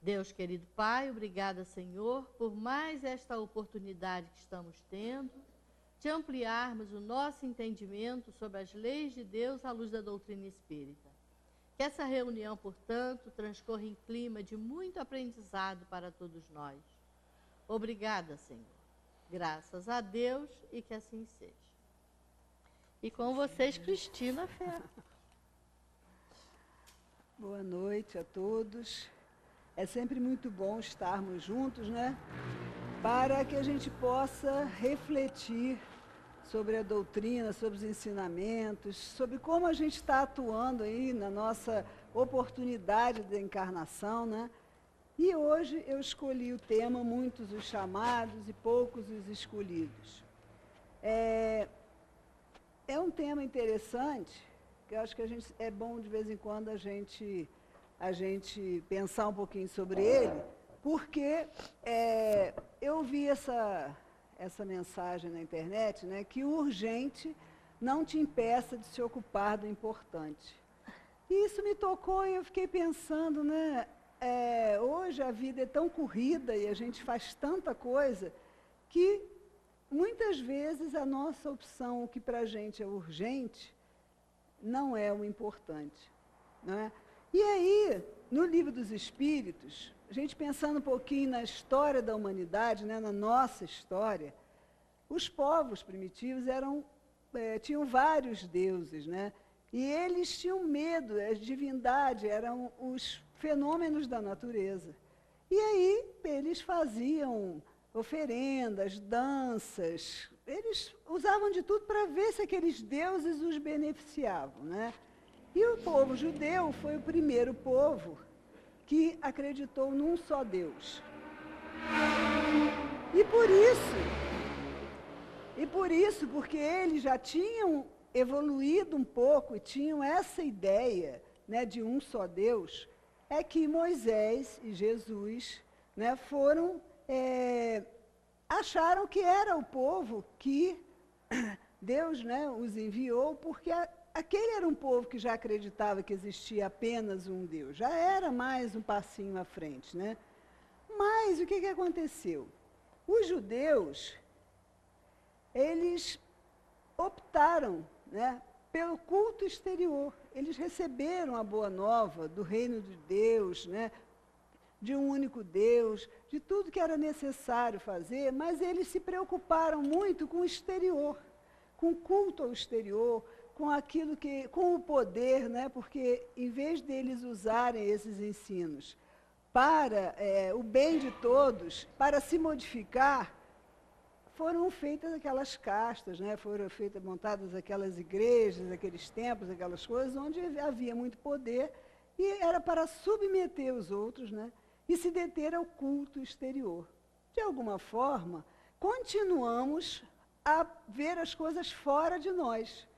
Deus querido Pai, obrigada, Senhor, por mais esta oportunidade que estamos tendo de ampliarmos o nosso entendimento sobre as leis de Deus à luz da doutrina espírita. Que essa reunião, portanto, transcorra em clima de muito aprendizado para todos nós. Obrigada, Senhor. Graças a Deus e que assim seja. E com vocês, Cristina Ferro. Boa noite a todos. É sempre muito bom estarmos juntos, né? Para que a gente possa refletir sobre a doutrina, sobre os ensinamentos, sobre como a gente está atuando aí na nossa oportunidade de encarnação, né? E hoje eu escolhi o tema muitos os chamados e poucos os escolhidos. É um tema interessante, que eu acho que é bom de vez em quando a gente pensar um pouquinho sobre ele, porque eu vi essa mensagem na internet, né, que o urgente não te impeça de se ocupar do importante. E isso me tocou e eu fiquei pensando, né, hoje a vida é tão corrida e a gente faz tanta coisa que muitas vezes a nossa opção, o que para a gente é urgente, não é o importante, né? E aí, no Livro dos Espíritos, a gente pensando um pouquinho na história da humanidade, né, na nossa história, os povos primitivos tinham vários deuses, né? E eles tinham medo, a divindade eram os fenômenos da natureza. E aí eles faziam oferendas, danças, eles usavam de tudo para ver se aqueles deuses os beneficiavam, né? E o povo judeu foi o primeiro povo que acreditou num só Deus. E por isso, porque eles já tinham evoluído um pouco e tinham essa ideia, né, de um só Deus, é que Moisés e Jesus, né, acharam que era o povo que Deus, né, os enviou, porque aquele era um povo que já acreditava que existia apenas um Deus, já era mais um passinho à frente, né? Mas o que aconteceu? Os judeus, eles optaram, né, pelo culto exterior. Eles receberam a boa nova do reino de Deus, né, de um único Deus, de tudo que era necessário fazer, mas eles se preocuparam muito com o exterior, com o culto ao exterior, com o poder, né? Porque em vez deles usarem esses ensinos para o bem de todos, para se modificar, foram feitas aquelas castas, né? Foram montadas aquelas igrejas, aqueles templos, aquelas coisas, onde havia muito poder, e era para submeter os outros, né? E se deter ao culto exterior. De alguma forma, continuamos a ver as coisas fora de nós,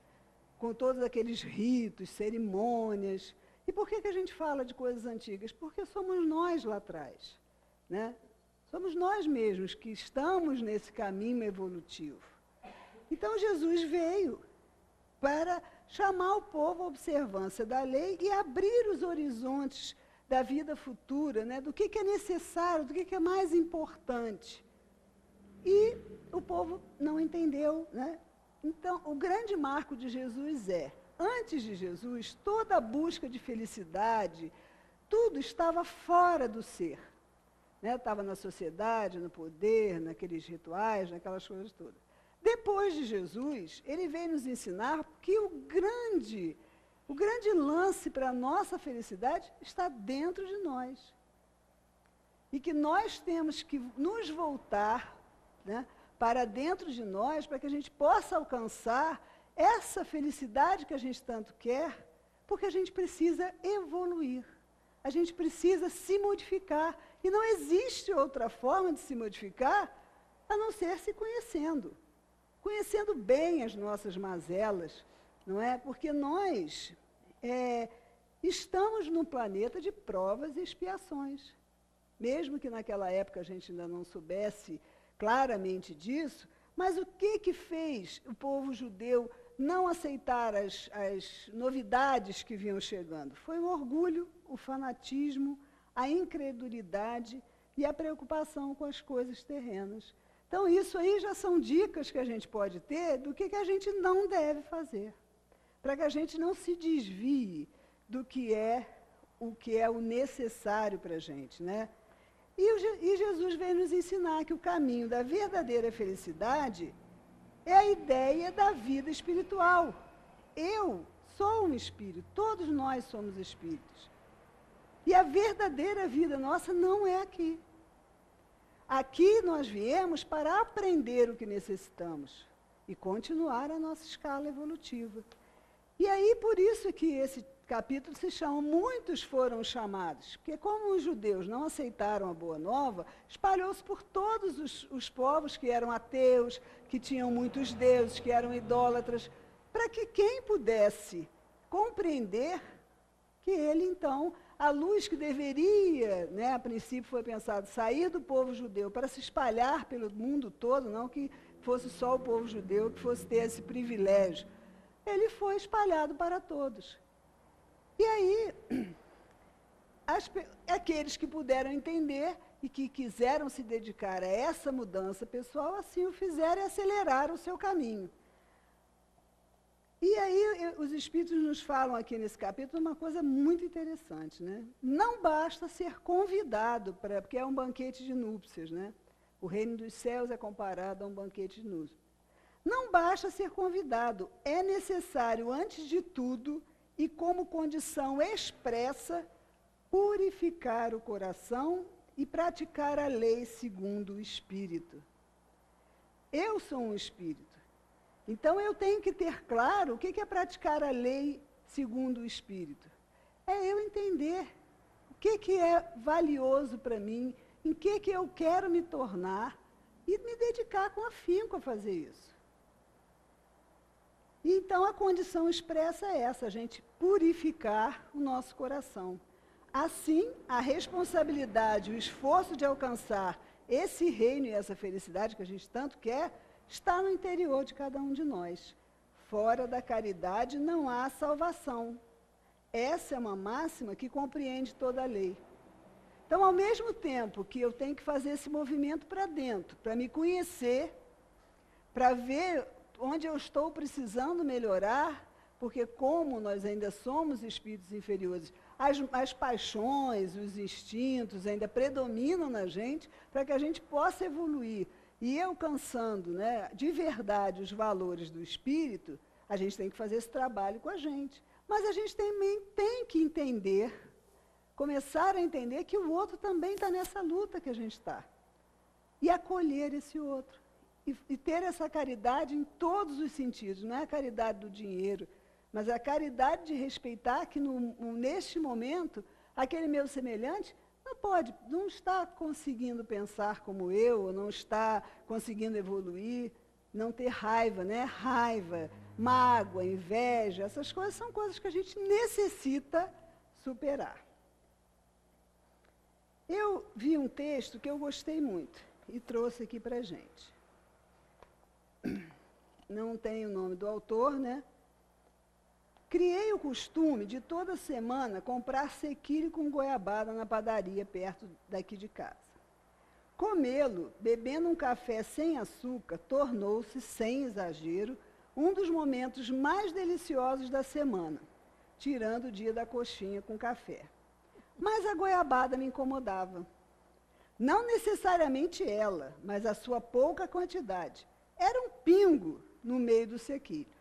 com todos aqueles ritos, cerimônias. E por que a gente fala de coisas antigas? Porque somos nós lá atrás, né? Somos nós mesmos que estamos nesse caminho evolutivo. Então, Jesus veio para chamar o povo à observância da lei e abrir os horizontes da vida futura, né? Do que é necessário, do que é mais importante. E o povo não entendeu, né? Então, o grande marco de Jesus antes de Jesus, toda a busca de felicidade, tudo estava fora do ser. Né? Estava na sociedade, no poder, naqueles rituais, naquelas coisas todas. Depois de Jesus, ele veio nos ensinar que o grande lance para a nossa felicidade está dentro de nós. E que nós temos que nos voltar, né, para dentro de nós, para que a gente possa alcançar essa felicidade que a gente tanto quer, porque a gente precisa evoluir, a gente precisa se modificar. E não existe outra forma de se modificar a não ser se conhecendo bem as nossas mazelas, não é? Porque nós estamos num planeta de provas e expiações. Mesmo que naquela época a gente ainda não soubesse claramente disso, mas o que fez o povo judeu não aceitar as novidades que vinham chegando? Foi o orgulho, o fanatismo, a incredulidade e a preocupação com as coisas terrenas. Então, isso aí já são dicas que a gente pode ter do que a gente não deve fazer, para que a gente não se desvie do que é o necessário para a gente, né? E Jesus veio nos ensinar que o caminho da verdadeira felicidade é a ideia da vida espiritual. Eu sou um espírito, todos nós somos espíritos. E a verdadeira vida nossa não é aqui. Aqui nós viemos para aprender o que necessitamos e continuar a nossa escala evolutiva. E aí, por isso que esse capítulo se chama Muitos Foram Chamados, porque como os judeus não aceitaram a Boa Nova, espalhou-se por todos os povos que eram ateus, que tinham muitos deuses, que eram idólatras, para que quem pudesse compreender que ele, então, a luz que deveria, né, a princípio foi pensado, sair do povo judeu para se espalhar pelo mundo todo, não que fosse só o povo judeu que fosse ter esse privilégio, ele foi espalhado para todos. E aí, aqueles que puderam entender e que quiseram se dedicar a essa mudança pessoal, assim o fizeram e aceleraram o seu caminho. E aí, os Espíritos nos falam aqui nesse capítulo uma coisa muito interessante, né? Não basta ser convidado, porque é um banquete de núpcias, né? O reino dos céus é comparado a um banquete de núpcias. Não basta ser convidado, é necessário, antes de tudo, e como condição expressa, purificar o coração e praticar a lei segundo o Espírito. Eu sou um Espírito. Então, eu tenho que ter claro o que é praticar a lei segundo o Espírito. É eu entender o que é valioso para mim, em que eu quero me tornar e me dedicar com afinco a fazer isso. Então, a condição expressa é essa, a gente purificar o nosso coração. Assim, a responsabilidade, o esforço de alcançar esse reino e essa felicidade que a gente tanto quer, está no interior de cada um de nós. Fora da caridade não há salvação. Essa é uma máxima que compreende toda a lei. Então, ao mesmo tempo que eu tenho que fazer esse movimento para dentro, para me conhecer, para ver onde eu estou precisando melhorar, porque como nós ainda somos espíritos inferiores, as paixões, os instintos ainda predominam na gente, para que a gente possa evoluir. E alcançando, né, de verdade os valores do espírito, a gente tem que fazer esse trabalho com a gente. Mas a gente também tem que entender, começar a entender que o outro também está nessa luta que a gente está. E acolher esse outro. E ter essa caridade em todos os sentidos, não é a caridade do dinheiro, mas a caridade de respeitar que neste momento, aquele meu semelhante não está conseguindo pensar como eu, não está conseguindo evoluir, não ter raiva, né? Raiva, mágoa, inveja, essas coisas são coisas que a gente necessita superar. Eu vi um texto que eu gostei muito e trouxe aqui para a gente. Não tem o nome do autor, né? Criei o costume de toda semana comprar sequilho com goiabada na padaria perto daqui de casa. Comê-lo, bebendo um café sem açúcar, tornou-se, sem exagero, um dos momentos mais deliciosos da semana, tirando o dia da coxinha com café. Mas a goiabada me incomodava. Não necessariamente ela, mas a sua pouca quantidade. Era um pingo no meio do sequilho.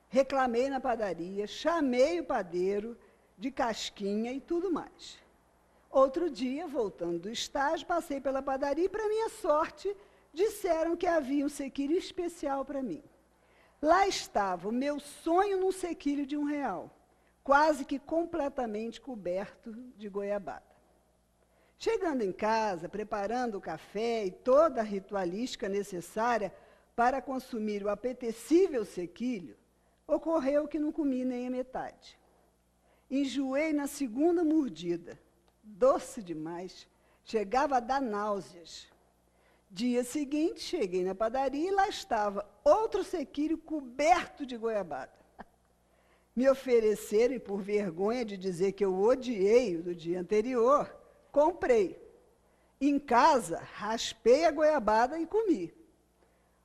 Reclamei na padaria, chamei o padeiro de casquinha e tudo mais. Outro dia, voltando do estágio, passei pela padaria e, para minha sorte, disseram que havia um sequilho especial para mim. Lá estava o meu sonho num sequilho de R$1, quase que completamente coberto de goiabada. Chegando em casa, preparando o café e toda a ritualística necessária para consumir o apetecível sequilho, ocorreu que não comi nem a metade. Enjoei na segunda mordida. Doce demais. Chegava a dar náuseas. Dia seguinte, cheguei na padaria e lá estava outro sequilho coberto de goiabada. Me ofereceram, e por vergonha de dizer que eu odiei o do dia anterior, comprei. Em casa, raspei a goiabada e comi.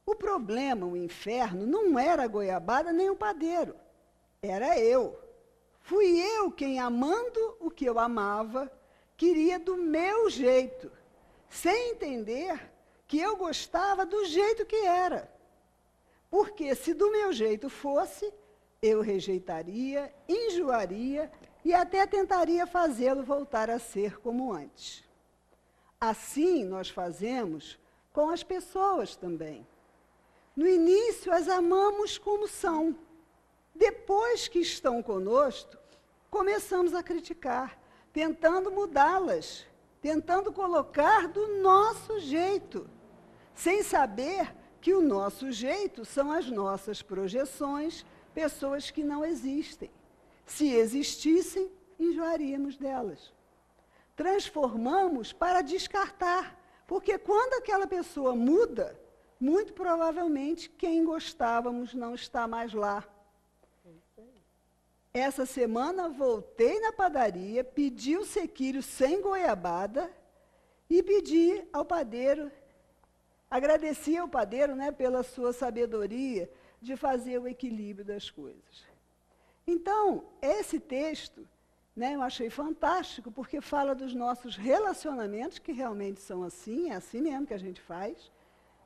O problema, o inferno, não era a goiabada nem o padeiro. Era eu. Fui eu quem, amando o que eu amava, queria do meu jeito, sem entender que eu gostava do jeito que era. Porque se do meu jeito fosse, eu rejeitaria, enjoaria e até tentaria fazê-lo voltar a ser como antes. Assim nós fazemos com as pessoas também. No início as amamos como são. Depois que estão conosco, começamos a criticar, tentando mudá-las, tentando colocar do nosso jeito, sem saber que o nosso jeito são as nossas projeções, pessoas que não existem. Se existissem, enjoaríamos delas. Transformamos para descartar, porque quando aquela pessoa muda, muito provavelmente quem gostávamos não está mais lá. Essa semana voltei na padaria, pedi o sequilho sem goiabada e pedi ao padeiro, agradeci ao padeiro, né, pela sua sabedoria de fazer o equilíbrio das coisas. Então, esse texto, né, eu achei fantástico, porque fala dos nossos relacionamentos, que realmente são assim, é assim mesmo que a gente faz,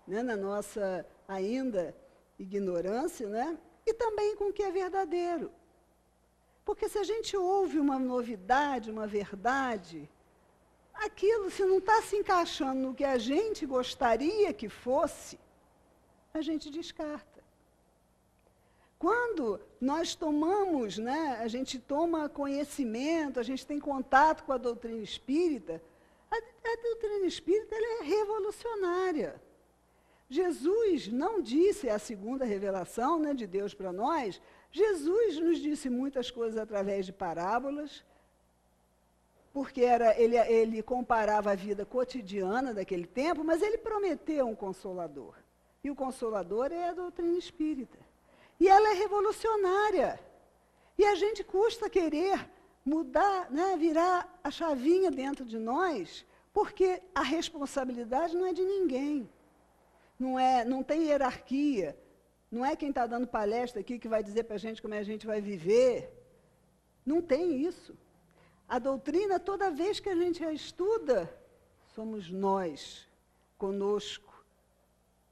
né, na nossa ainda ignorância, né, e também com o que é verdadeiro. Porque se a gente ouve uma novidade, uma verdade, aquilo, se não está se encaixando no que a gente gostaria que fosse, a gente descarta. Quando nós tomamos, né, a gente toma conhecimento, a gente tem contato com a doutrina espírita, a doutrina espírita ela é revolucionária. Jesus não disse, é a segunda revelação, né, de Deus para nós, Jesus nos disse muitas coisas através de parábolas, porque ele comparava a vida cotidiana daquele tempo, mas ele prometeu um consolador. E o consolador é a doutrina espírita. E ela é revolucionária. E a gente custa querer mudar, né, virar a chavinha dentro de nós, porque a responsabilidade não é de ninguém. Não tem hierarquia. Não é quem está dando palestra aqui que vai dizer para a gente como a gente vai viver. Não tem isso. A doutrina, toda vez que a gente a estuda, somos nós, conosco,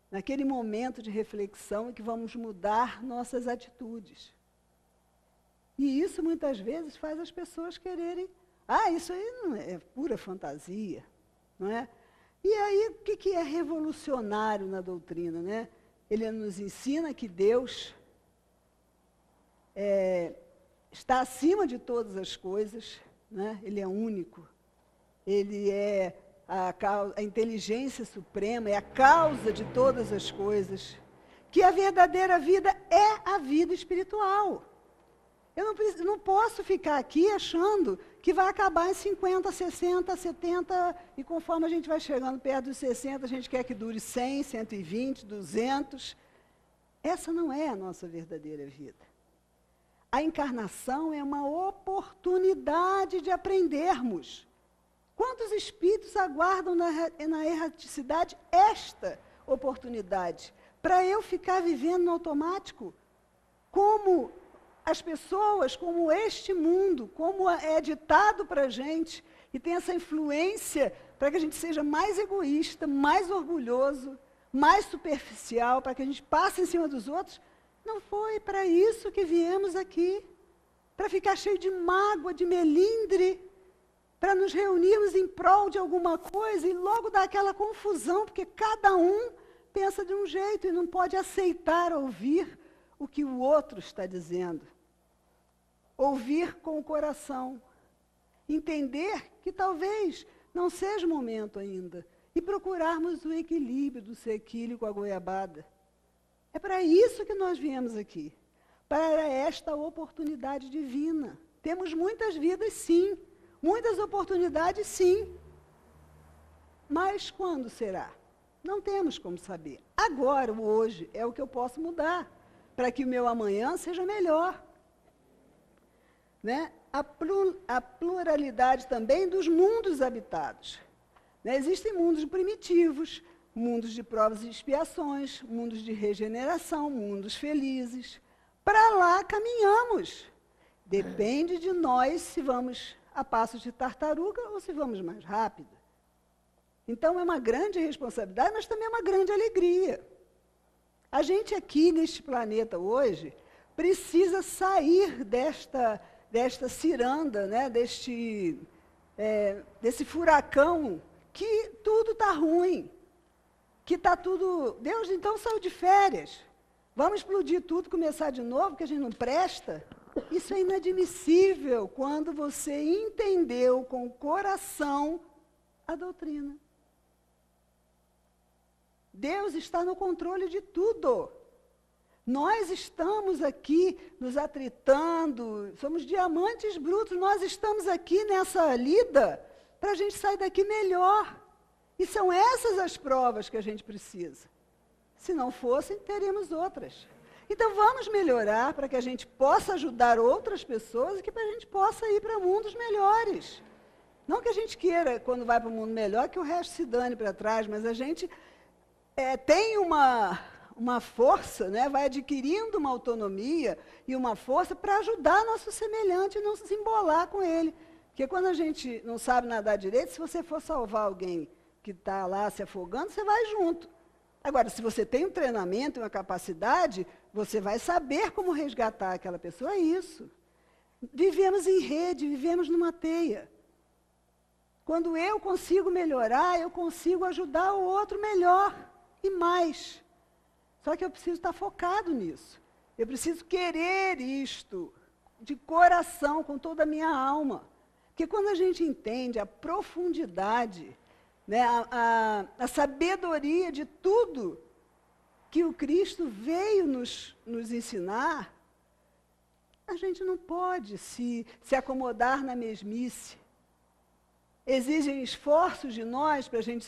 naquele momento de reflexão em que vamos mudar nossas atitudes. E isso, muitas vezes, faz as pessoas quererem, isso aí não é pura fantasia, não é? E aí, o que é revolucionário na doutrina, né? Ele nos ensina que Deus está acima de todas as coisas, né? Ele é único, ele é a inteligência suprema, é a causa de todas as coisas, que a verdadeira vida é a vida espiritual. Eu não posso ficar aqui achando que vai acabar em 50, 60, 70, e conforme a gente vai chegando perto dos 60, a gente quer que dure 100, 120, 200. Essa não é a nossa verdadeira vida. A encarnação é uma oportunidade de aprendermos. Quantos espíritos aguardam na erraticidade esta oportunidade? Para eu ficar vivendo no automático? Como as pessoas, como este mundo, como é ditado para a gente, e tem essa influência para que a gente seja mais egoísta, mais orgulhoso, mais superficial, para que a gente passe em cima dos outros. Não foi para isso que viemos aqui, para ficar cheio de mágoa, de melindre, para nos reunirmos em prol de alguma coisa e logo dar aquela confusão, porque cada um pensa de um jeito e não pode aceitar ouvir o que o outro está dizendo. Ouvir com o coração. Entender que talvez não seja o momento ainda. E procurarmos o equilíbrio do sequilho com a goiabada. É para isso que nós viemos aqui. Para esta oportunidade divina. Temos muitas vidas, sim. Muitas oportunidades, sim. Mas quando será? Não temos como saber. Agora, o hoje, é o que eu posso mudar. Para que o meu amanhã seja melhor. né, a pluralidade também dos mundos habitados. Né? Existem mundos primitivos, mundos de provas e expiações, mundos de regeneração, mundos felizes. Para lá caminhamos. Depende de nós se vamos a passos de tartaruga ou se vamos mais rápido. Então é uma grande responsabilidade, mas também é uma grande alegria. A gente aqui neste planeta hoje precisa sair desta ciranda, né, desse furacão, que tudo está ruim, que está tudo... Deus então saiu de férias. Vamos explodir tudo, começar de novo, que a gente não presta? Isso é inadmissível quando você entendeu com o coração a doutrina. Deus está no controle de tudo. Nós estamos aqui nos atritando, somos diamantes brutos, nós estamos aqui nessa lida para a gente sair daqui melhor. E são essas as provas que a gente precisa. Se não fossem, teremos outras. Então vamos melhorar para que a gente possa ajudar outras pessoas e que a gente possa ir para mundos melhores. Não que a gente queira, quando vai para um mundo melhor, que o resto se dane para trás, mas a gente tem uma força, né, vai adquirindo uma autonomia e uma força para ajudar nosso semelhante e não se embolar com ele. Porque quando a gente não sabe nadar direito, se você for salvar alguém que está lá se afogando, você vai junto. Agora, se você tem um treinamento e uma capacidade, você vai saber como resgatar aquela pessoa. É isso. Vivemos em rede, vivemos numa teia. Quando eu consigo melhorar, eu consigo ajudar o outro melhor e mais. Só que eu preciso estar focado nisso. Eu preciso querer isto de coração, com toda a minha alma. Porque quando a gente entende a profundidade, né, a sabedoria de tudo que o Cristo veio nos ensinar, a gente não pode se acomodar na mesmice. Exigem esforços de nós para a gente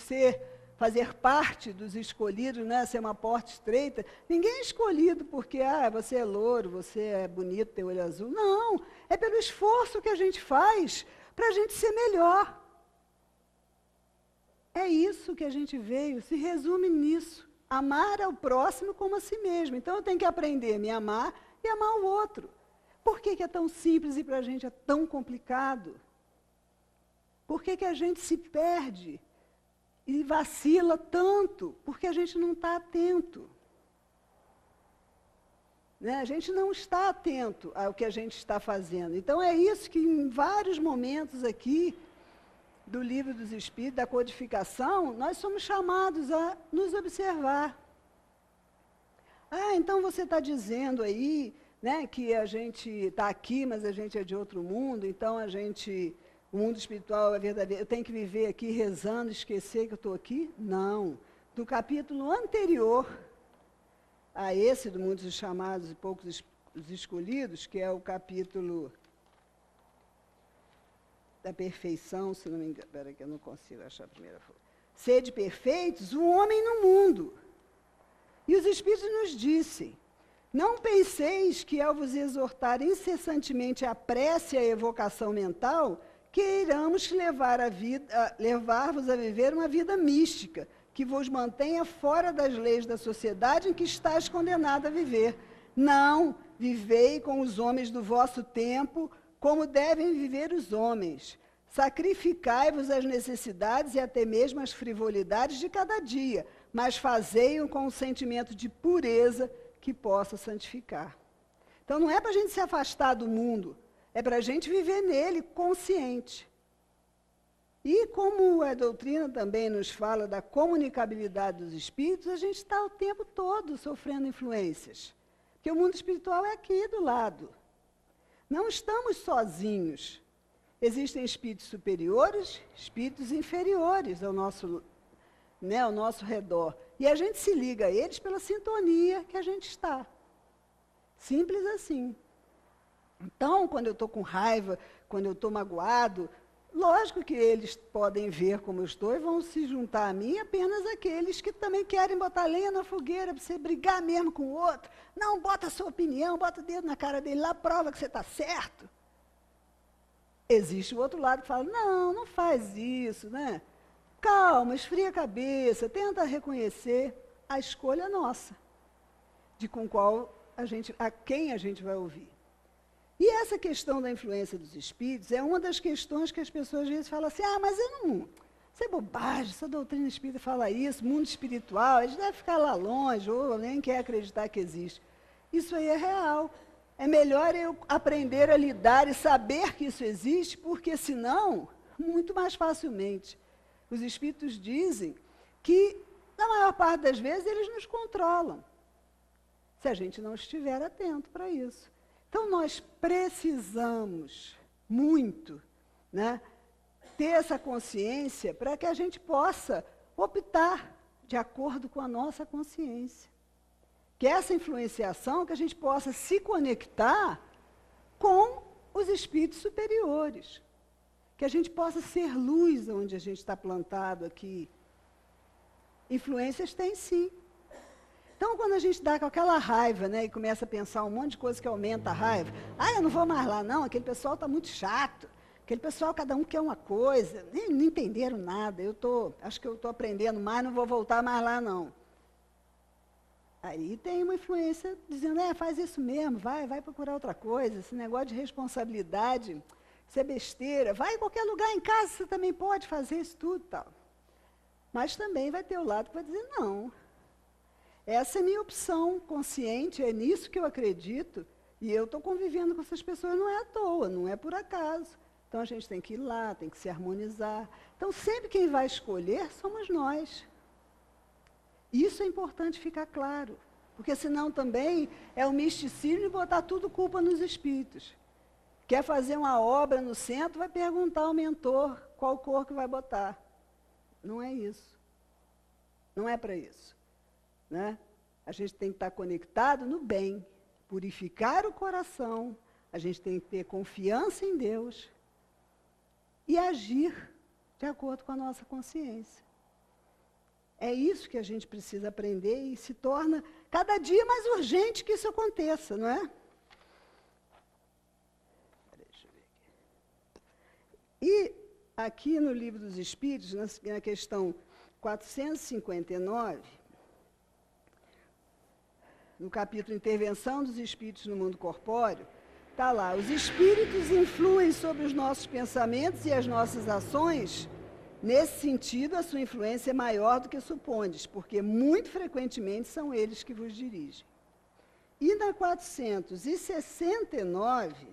fazer parte dos escolhidos, né, ser uma porta estreita. Ninguém é escolhido porque você é louro, você é bonito, tem olho azul. Não, é pelo esforço que a gente faz para a gente ser melhor. É isso que a gente veio, se resume nisso. Amar ao próximo como a si mesmo. Então eu tenho que aprender a me amar e amar o outro. Por que é tão simples e para a gente é tão complicado? Por que a gente se perde e vacila tanto? Porque a gente não está atento. Né? A gente não está atento ao que a gente está fazendo. Então é isso que em vários momentos aqui do Livro dos Espíritos, da codificação, nós somos chamados a nos observar. Então você está dizendo aí, né, que a gente está aqui, mas a gente é de outro mundo, então o mundo espiritual é verdadeiro, eu tenho que viver aqui rezando, esquecer que eu estou aqui? Não. Do capítulo anterior a esse, do Mundo dos Chamados e Poucos os Escolhidos, que é o capítulo da perfeição, se não me engano, espera que eu não consigo achar a primeira folha. Sede perfeitos, o homem no mundo. E os Espíritos nos dizem, não penseis que ao vos exortar incessantemente a prece e a evocação mental, queiramos levar-vos a viver uma vida mística, que vos mantenha fora das leis da sociedade em que estáis condenado a viver. Não, vivei com os homens do vosso tempo, como devem viver os homens. Sacrificai-vos às necessidades e até mesmo às frivolidades de cada dia, mas fazei-o com um sentimento de pureza que possa santificar. Então não é para a gente se afastar do mundo, é para a gente viver nele consciente. E como a doutrina também nos fala da comunicabilidade dos espíritos, a gente está o tempo todo sofrendo influências. Porque o mundo espiritual é aqui do lado. Não estamos sozinhos. Existem espíritos superiores, espíritos inferiores ao nosso redor. E a gente se liga a eles pela sintonia que a gente está. Simples assim. Então, quando eu estou com raiva, quando eu estou magoado, lógico que eles podem ver como eu estou e vão se juntar a mim apenas aqueles que também querem botar lenha na fogueira para você brigar mesmo com o outro. Não, bota a sua opinião, bota o dedo na cara dele lá, prova que você está certo. Existe o outro lado que fala, não, não faz isso, né? Calma, esfria a cabeça, tenta reconhecer. A escolha é nossa, de com qual a quem a gente vai ouvir. E essa questão da influência dos espíritos é uma das questões que as pessoas às vezes falam assim, mas eu não... Isso é bobagem, essa doutrina espírita fala isso, mundo espiritual, eles devem ficar lá longe, ou nem quer acreditar que existe. Isso aí é real. É melhor eu aprender a lidar e saber que isso existe, porque senão, muito mais facilmente, os espíritos dizem que, na maior parte das vezes, eles nos controlam, se a gente não estiver atento para isso. Então, nós precisamos muito, né, ter essa consciência para que a gente possa optar de acordo com a nossa consciência. Que essa influenciação, que a gente possa se conectar com os espíritos superiores. Que a gente possa ser luz onde a gente está plantado aqui. Influências tem sim. Então, quando a gente dá com aquela raiva, né, e começa a pensar um monte de coisa que aumenta a raiva, eu não vou mais lá não, aquele pessoal está muito chato, aquele pessoal, cada um quer uma coisa, não entenderam nada, acho que eu estou aprendendo mais, não vou voltar mais lá não. Aí tem uma influência dizendo, faz isso mesmo, vai procurar outra coisa, esse negócio de responsabilidade, isso é besteira, vai em qualquer lugar, em casa você também pode fazer isso tudo e tal. Mas também vai ter o lado que vai dizer, não, essa é minha opção consciente, é nisso que eu acredito, e eu estou convivendo com essas pessoas, não é à toa, não é por acaso. Então a gente tem que ir lá, tem que se harmonizar. Então sempre quem vai escolher somos nós. Isso é importante ficar claro, porque senão também é o misticismo de botar tudo culpa nos espíritos. Quer fazer uma obra no centro, vai perguntar ao mentor qual cor que vai botar. Não é isso. Não é para isso. Né? A gente tem que estar conectado no bem, purificar o coração, a gente tem que ter confiança em Deus e agir de acordo com a nossa consciência. É isso que a gente precisa aprender e se torna cada dia mais urgente que isso aconteça, não é? Deixa eu ver aqui. E aqui no Livro dos Espíritos, na questão 459, no capítulo Intervenção dos Espíritos no Mundo Corpóreo, está lá, os espíritos influem sobre os nossos pensamentos e as nossas ações. Nesse sentido, a sua influência é maior do que supondes, porque muito frequentemente são eles que vos dirigem. E na 469,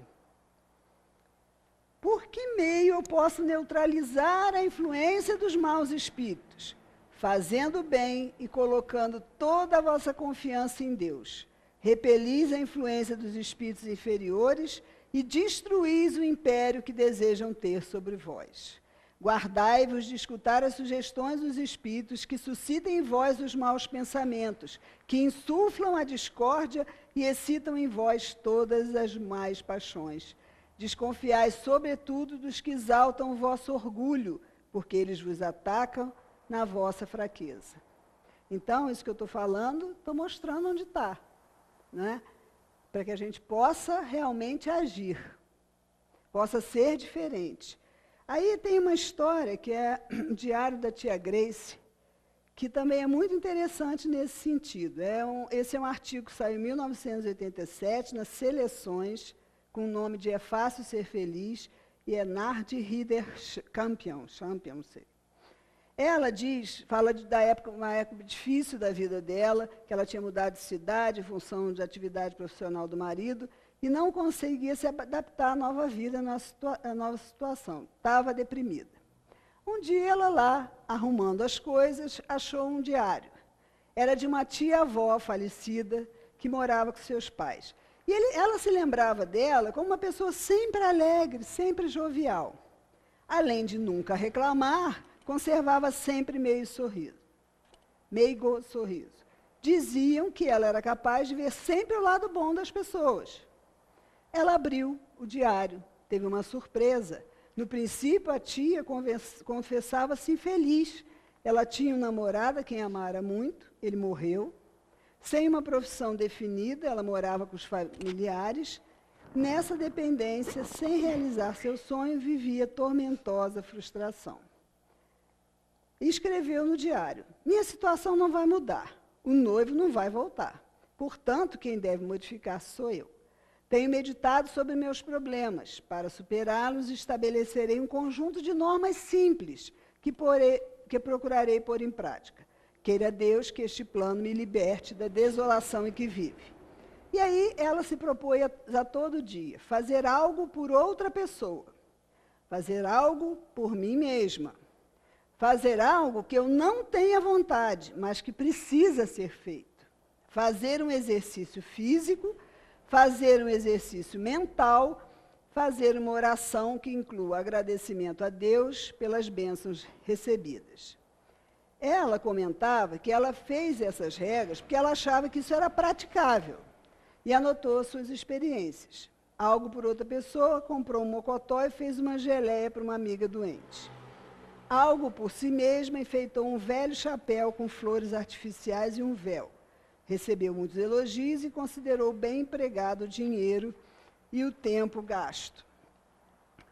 por que meio eu posso neutralizar a influência dos maus espíritos? Fazendo bem e colocando toda a vossa confiança em Deus. Repelis a influência dos espíritos inferiores e destruís o império que desejam ter sobre vós. Guardai-vos de escutar as sugestões dos espíritos que suscitem em vós os maus pensamentos, que insuflam a discórdia e excitam em vós todas as más paixões. Desconfiai, sobretudo, dos que exaltam o vosso orgulho, porque eles vos atacam na vossa fraqueza. Então, isso que eu estou falando, estou mostrando onde está, né? Para que a gente possa realmente agir, possa ser diferente. Aí tem uma história que é o Diário da Tia Grace, que também é muito interessante nesse sentido. Esse é um artigo que saiu em 1987, nas Seleções, com o nome de É Fácil Ser Feliz, e é Nardi Rieder Campion, não sei. Ela fala da época, uma época difícil da vida dela, que ela tinha mudado de cidade em função de atividade profissional do marido, e não conseguia se adaptar à nova vida, à nova situação. Estava deprimida. Um dia ela lá, arrumando as coisas, achou um diário. Era de uma tia-avó falecida, que morava com seus pais. E ela se lembrava dela como uma pessoa sempre alegre, sempre jovial. Além de nunca reclamar, conservava sempre meio sorriso. Diziam que ela era capaz de ver sempre o lado bom das pessoas. Ela abriu o diário, teve uma surpresa. No princípio, a tia confessava-se infeliz. Ela tinha um namorado, quem amara muito, ele morreu. Sem uma profissão definida, ela morava com os familiares. Nessa dependência, sem realizar seu sonho, vivia tormentosa frustração. E escreveu no diário: minha situação não vai mudar, o noivo não vai voltar. Portanto, quem deve modificar sou eu. Tenho meditado sobre meus problemas. Para superá-los, estabelecerei um conjunto de normas simples que procurarei pôr em prática. Queira Deus que este plano me liberte da desolação em que vive. E aí ela se propõe a todo dia fazer algo por outra pessoa, fazer algo por mim mesma, fazer algo que eu não tenha vontade, mas que precisa ser feito, fazer um exercício físico, fazer um exercício mental, fazer uma oração que inclua agradecimento a Deus pelas bênçãos recebidas. Ela comentava que ela fez essas regras porque ela achava que isso era praticável e anotou suas experiências. Algo por outra pessoa, comprou um mocotó e fez uma geleia para uma amiga doente. Algo por si mesma, enfeitou um velho chapéu com flores artificiais e um véu. Recebeu muitos elogios e considerou bem empregado o dinheiro e o tempo gasto.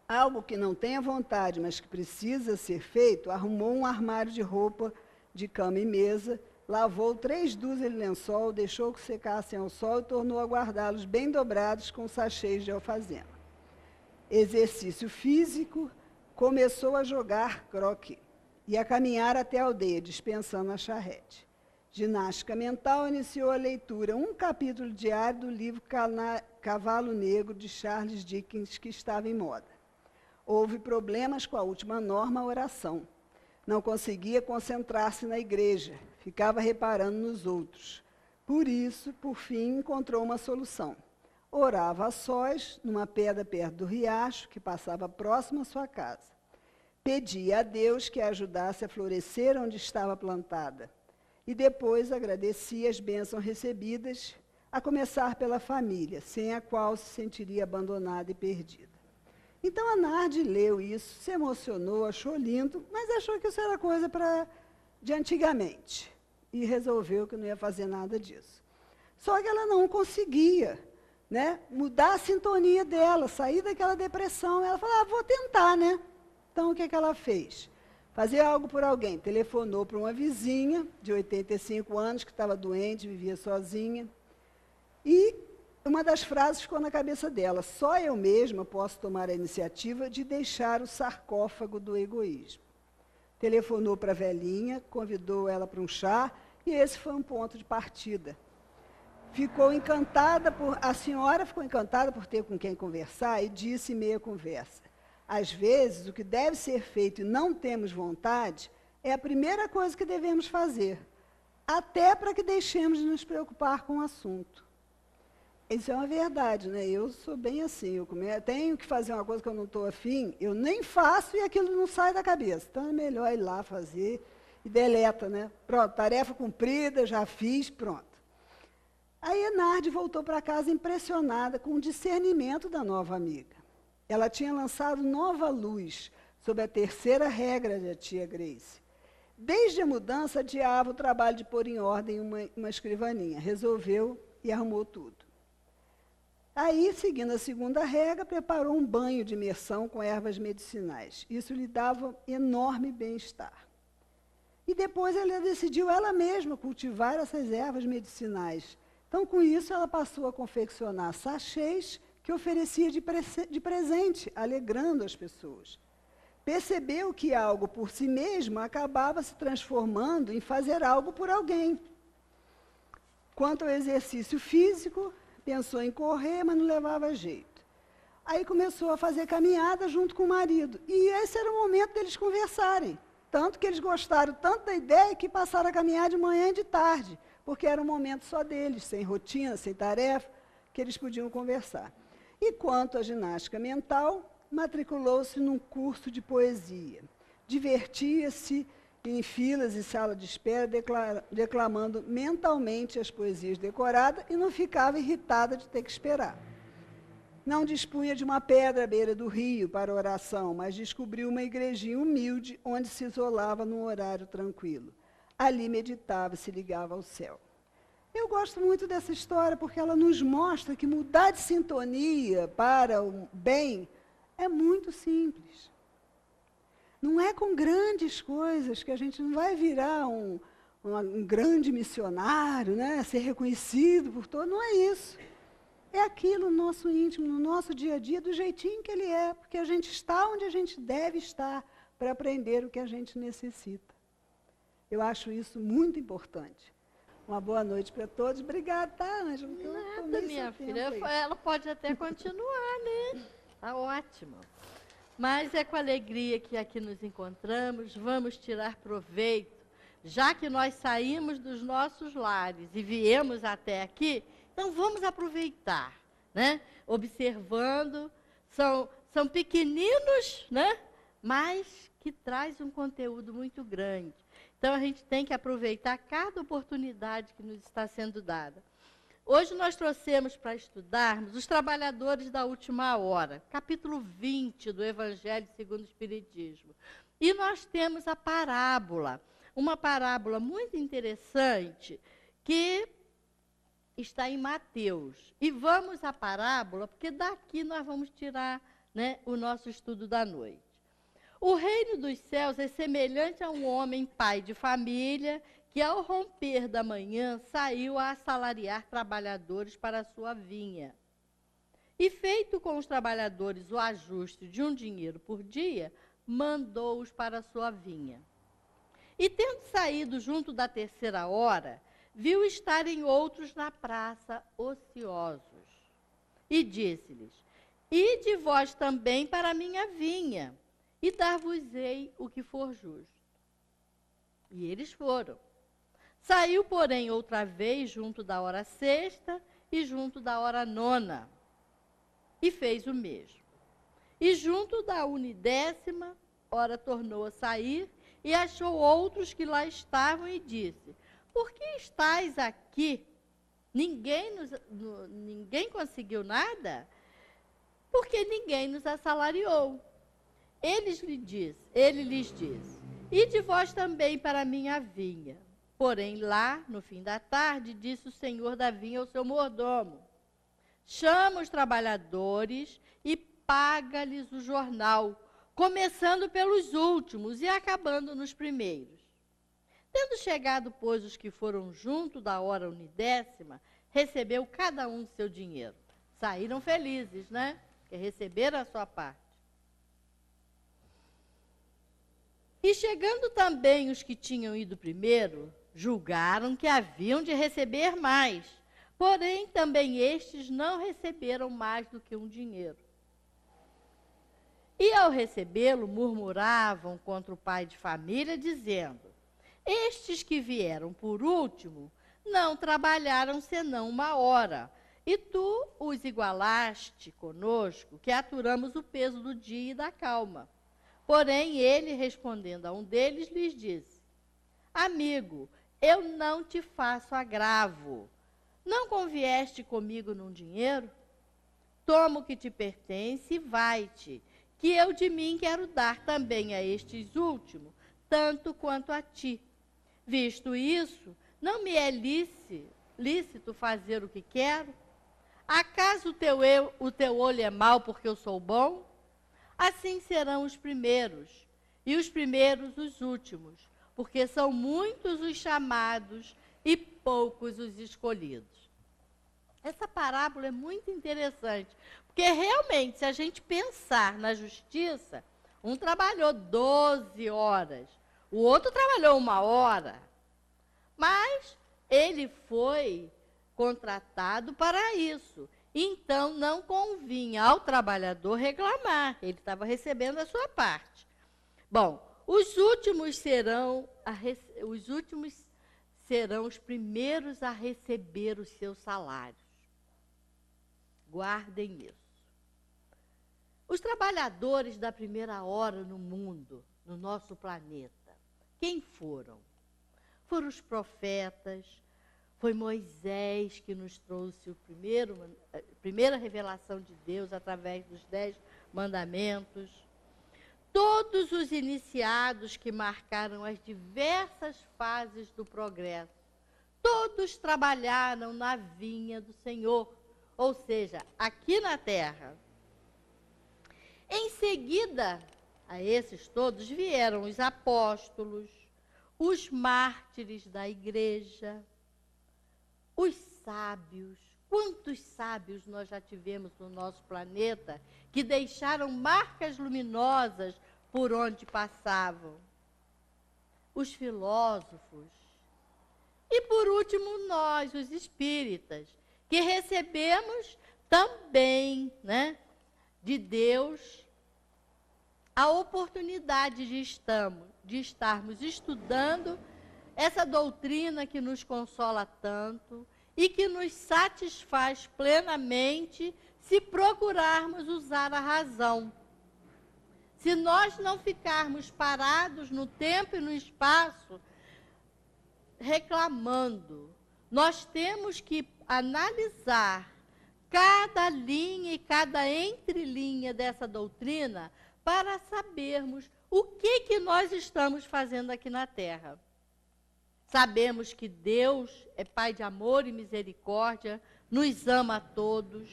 Algo que não tenha vontade, mas que precisa ser feito, arrumou um armário de roupa, de cama e mesa, lavou 3 dúzias de lençol, deixou que secassem ao sol e tornou a guardá-los bem dobrados com sachês de alfazema. Exercício físico, começou a jogar croquet e a caminhar até a aldeia, dispensando a charrete. Ginástica mental, iniciou a leitura, um capítulo diário do livro Cavalo Negro, de Charles Dickens, que estava em moda. Houve problemas com a última norma, a oração. Não conseguia concentrar-se na igreja, ficava reparando nos outros. Por isso, por fim, encontrou uma solução. Orava a sós, numa pedra perto do riacho, que passava próximo à sua casa. Pedia a Deus que a ajudasse a florescer onde estava plantada. E depois agradecia as bênçãos recebidas, a começar pela família, sem a qual se sentiria abandonada e perdida. Então a Nardi leu isso, se emocionou, achou lindo, mas achou que isso era coisa de antigamente. E resolveu que não ia fazer nada disso. Só que ela não conseguia, né, mudar a sintonia dela, sair daquela depressão. Ela falou, vou tentar, né? Então o que ela fez? Fazer algo por alguém. Telefonou para uma vizinha de 85 anos, que estava doente, vivia sozinha. E uma das frases ficou na cabeça dela: só eu mesma posso tomar a iniciativa de deixar o sarcófago do egoísmo. Telefonou para a velhinha, convidou ela para um chá, e esse foi um ponto de partida. A senhora ficou encantada por ter com quem conversar e disse em meia conversa: às vezes, o que deve ser feito e não temos vontade é a primeira coisa que devemos fazer, até para que deixemos de nos preocupar com o assunto. Isso é uma verdade, né? Eu sou bem assim, eu tenho que fazer uma coisa que eu não estou afim, eu nem faço e aquilo não sai da cabeça. Então é melhor ir lá fazer e deleta, né? Pronto, tarefa cumprida, já fiz, pronto. Aí a Nardi voltou para casa impressionada com o discernimento da nova amiga. Ela tinha lançado nova luz sobre a terceira regra da tia Grace. Desde a mudança, adiava o trabalho de pôr em ordem uma escrivaninha. Resolveu e arrumou tudo. Aí, seguindo a segunda regra, preparou um banho de imersão com ervas medicinais. Isso lhe dava enorme bem-estar. E depois ela decidiu ela mesma cultivar essas ervas medicinais. Então, com isso, ela passou a confeccionar sachês que oferecia de presente, alegrando as pessoas. Percebeu que algo por si mesma acabava se transformando em fazer algo por alguém. Quanto ao exercício físico, pensou em correr, mas não levava jeito. Aí começou a fazer caminhada junto com o marido. E esse era o momento deles conversarem. Tanto que eles gostaram tanto da ideia que passaram a caminhar de manhã e de tarde, porque era um momento só deles, sem rotina, sem tarefa, que eles podiam conversar. E quanto à ginástica mental, matriculou-se num curso de poesia. Divertia-se em filas e sala de espera, declamando mentalmente as poesias decoradas e não ficava irritada de ter que esperar. Não dispunha de uma pedra à beira do rio para oração, mas descobriu uma igrejinha humilde onde se isolava num horário tranquilo. Ali meditava e se ligava ao céu. Eu gosto muito dessa história porque ela nos mostra que mudar de sintonia para o bem é muito simples. Não é com grandes coisas que a gente não vai virar um grande missionário, né? Ser reconhecido por todos. Não é isso. É aquilo no nosso íntimo, no nosso dia a dia, do jeitinho que ele é, porque a gente está onde a gente deve estar para aprender o que a gente necessita. Eu acho isso muito importante. Uma boa noite para todos. Obrigada, tá, Ângela? Nada, minha filha. Ela pode até continuar, né? Está ótimo. Mas é com alegria que aqui nos encontramos, vamos tirar proveito, já que nós saímos dos nossos lares e viemos até aqui, então vamos aproveitar, né? Observando, são pequeninos, né? Mas que traz um conteúdo muito grande. Então, a gente tem que aproveitar cada oportunidade que nos está sendo dada. Hoje nós trouxemos para estudarmos os trabalhadores da última hora, capítulo 20 do Evangelho segundo o Espiritismo. E nós temos a parábola, uma parábola muito interessante que está em Mateus. E vamos à parábola, porque daqui nós vamos tirar, né, o nosso estudo da noite. O reino dos céus é semelhante a um homem pai de família que, ao romper da manhã, saiu a assalariar trabalhadores para a sua vinha. E, feito com os trabalhadores o ajuste de um dinheiro por dia, mandou-os para a sua vinha. E, tendo saído junto da 3ª hora, viu estarem outros na praça ociosos. E disse-lhes: ide vós também para a minha vinha, e dar-vos-ei o que for justo. E eles foram. Saiu, porém, outra vez, junto da hora 6ª e junto da hora 9ª, e fez o mesmo. E junto da 10ª hora tornou a sair, e achou outros que lá estavam, e disse: por que estáis aqui? Ninguém conseguiu nada? Porque ninguém nos assalariou. Ele lhes disse: ide vós também para a minha vinha. Porém, lá, no fim da tarde, disse o senhor da vinha ao seu mordomo: chama os trabalhadores e paga-lhes o jornal, começando pelos últimos e acabando nos primeiros. Tendo chegado, pois, os que foram junto da hora 10ª, recebeu cada um seu dinheiro. Saíram felizes, né? Que receberam a sua parte. E chegando também os que tinham ido primeiro, julgaram que haviam de receber mais. Porém, também estes não receberam mais do que um dinheiro. E ao recebê-lo, murmuravam contra o pai de família, dizendo: estes que vieram por último não trabalharam senão 1 hora, e tu os igualaste conosco, que aturamos o peso do dia e da calma. Porém, ele, respondendo a um deles, lhes disse: amigo, eu não te faço agravo. Não convieste comigo num dinheiro? Toma o que te pertence e vai-te, que eu de mim quero dar também a estes últimos, tanto quanto a ti. Visto isso, não me é lícito fazer o que quero? Acaso o teu olho é mau porque eu sou bom? Assim serão os primeiros, e os primeiros os últimos, porque são muitos os chamados e poucos os escolhidos. Essa parábola é muito interessante, porque realmente, se a gente pensar na justiça, um trabalhou 12 horas, o outro trabalhou 1 hora, mas ele foi contratado para isso. Então, não convinha ao trabalhador reclamar, ele estava recebendo a sua parte. Bom, os últimos serão os primeiros a receber os seus salários. Guardem isso. Os trabalhadores da primeira hora no mundo, no nosso planeta, quem foram? Foram os profetas. Foi Moisés que nos trouxe a primeira revelação de Deus através dos 10 mandamentos. Todos os iniciados que marcaram as diversas fases do progresso. todos trabalharam na vinha do Senhor, ou seja, aqui na terra. Em seguida a esses todos vieram os apóstolos, os mártires da igreja, os sábios. Quantos sábios nós já tivemos no nosso planeta que deixaram marcas luminosas por onde passavam? Os filósofos. E, por último, nós, os espíritas, que recebemos também, né, de Deus a oportunidade de estarmos estudando essa doutrina que nos consola tanto e que nos satisfaz plenamente se procurarmos usar a razão. Se nós não ficarmos parados no tempo e no espaço reclamando, nós temos que analisar cada linha e cada entrelinha dessa doutrina para sabermos o que nós estamos fazendo aqui na Terra. Sabemos que Deus é Pai de amor e misericórdia, nos ama a todos.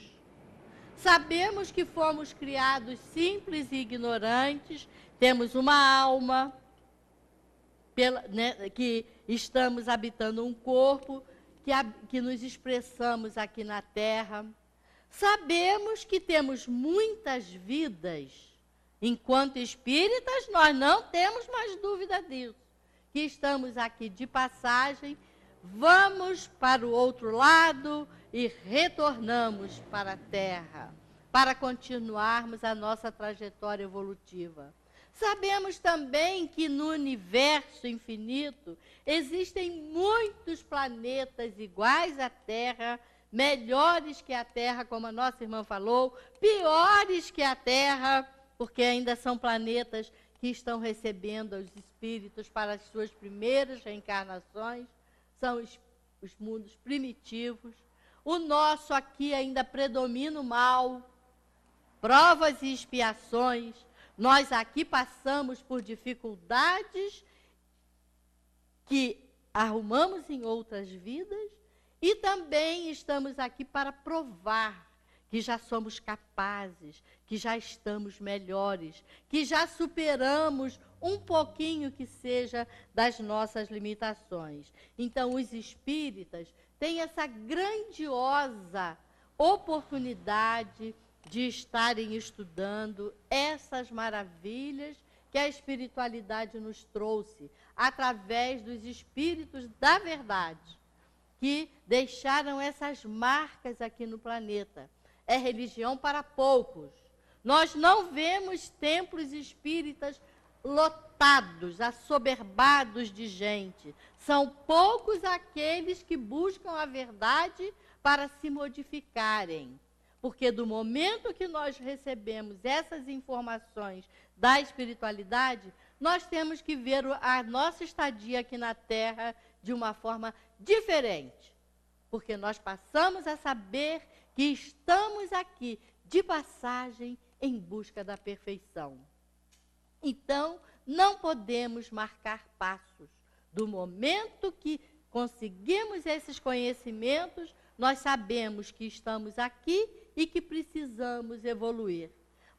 Sabemos que fomos criados simples e ignorantes, temos uma alma, que estamos habitando um corpo, que nos expressamos aqui na Terra. Sabemos que temos muitas vidas. Enquanto espíritas, nós não temos mais dúvida disso. Que estamos aqui de passagem, vamos para o outro lado e retornamos para a Terra, para continuarmos a nossa trajetória evolutiva. Sabemos também que no universo infinito existem muitos planetas iguais à Terra, melhores que a Terra, como a nossa irmã falou, piores que a Terra, porque ainda são planetas que estão recebendo os espíritos para as suas primeiras reencarnações, são os mundos primitivos. O nosso aqui ainda predomina o mal, provas e expiações. Nós aqui passamos por dificuldades que arrumamos em outras vidas e também estamos aqui para provar que já somos capazes, que já estamos melhores, que já superamos um pouquinho que seja das nossas limitações. Então, os espíritas têm essa grandiosa oportunidade de estarem estudando essas maravilhas que a espiritualidade nos trouxe, através dos espíritos da verdade, que deixaram essas marcas aqui no planeta. É religião para poucos. Nós não vemos templos espíritas lotados, assoberbados de gente. São poucos aqueles que buscam a verdade para se modificarem. Porque do momento que nós recebemos essas informações da espiritualidade, nós temos que ver a nossa estadia aqui na Terra de uma forma diferente. Porque nós passamos a saber que estamos aqui de passagem em busca da perfeição. Então, não podemos marcar passos. Do momento que conseguimos esses conhecimentos, nós sabemos que estamos aqui e que precisamos evoluir.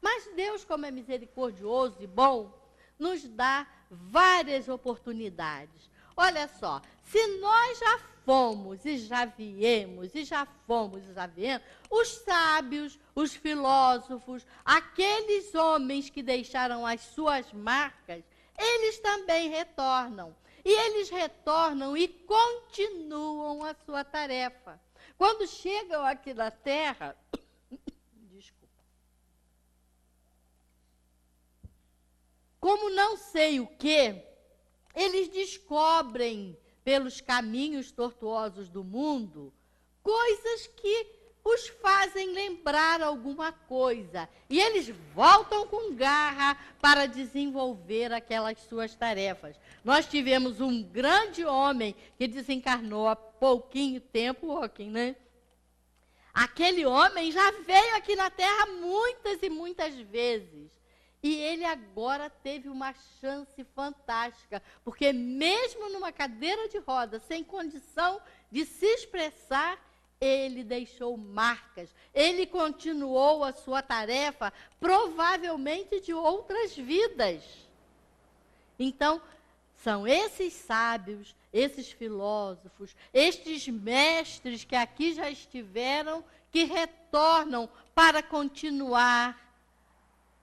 Mas Deus, como é misericordioso e bom, nos dá várias oportunidades. Olha só, se nós já fomos e já viemos, e já fomos e já viemos, os sábios, os filósofos, aqueles homens que deixaram as suas marcas, eles também retornam. E eles retornam e continuam a sua tarefa. Quando chegam aqui na Terra, desculpa, como não sei o que, eles descobrem pelos caminhos tortuosos do mundo coisas que os fazem lembrar alguma coisa. E eles voltam com garra para desenvolver aquelas suas tarefas. Nós tivemos um grande homem que desencarnou há pouquinho tempo, Hawking, né? Aquele homem já veio aqui na Terra muitas e muitas vezes. E ele agora teve uma chance fantástica, porque mesmo numa cadeira de roda, sem condição de se expressar, ele deixou marcas. Ele continuou a sua tarefa, provavelmente de outras vidas. Então, são esses sábios, esses filósofos, estes mestres que aqui já estiveram, que retornam para continuar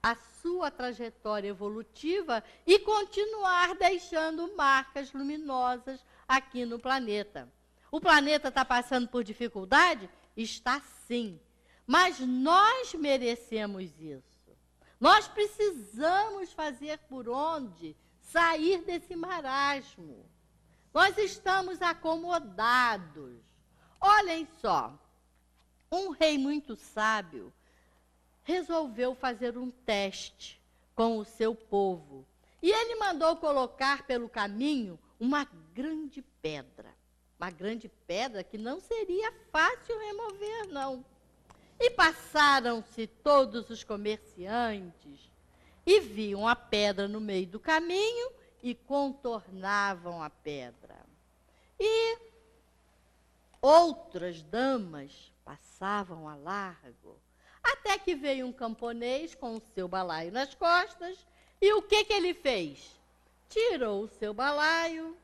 a sua trajetória evolutiva e continuar deixando marcas luminosas aqui no planeta. O planeta está passando por dificuldade? Está sim. Mas nós merecemos isso. Nós precisamos fazer por onde sair desse marasmo. Nós estamos acomodados. Olhem só, um rei muito sábio resolveu fazer um teste com o seu povo. E ele mandou colocar pelo caminho uma grande pedra. Uma grande pedra que não seria fácil remover, não. E passaram-se todos os comerciantes e viam a pedra no meio do caminho e contornavam a pedra. E outras damas passavam a largo. Até que veio um camponês com o seu balaio nas costas, e o que ele fez? Tirou o seu balaio,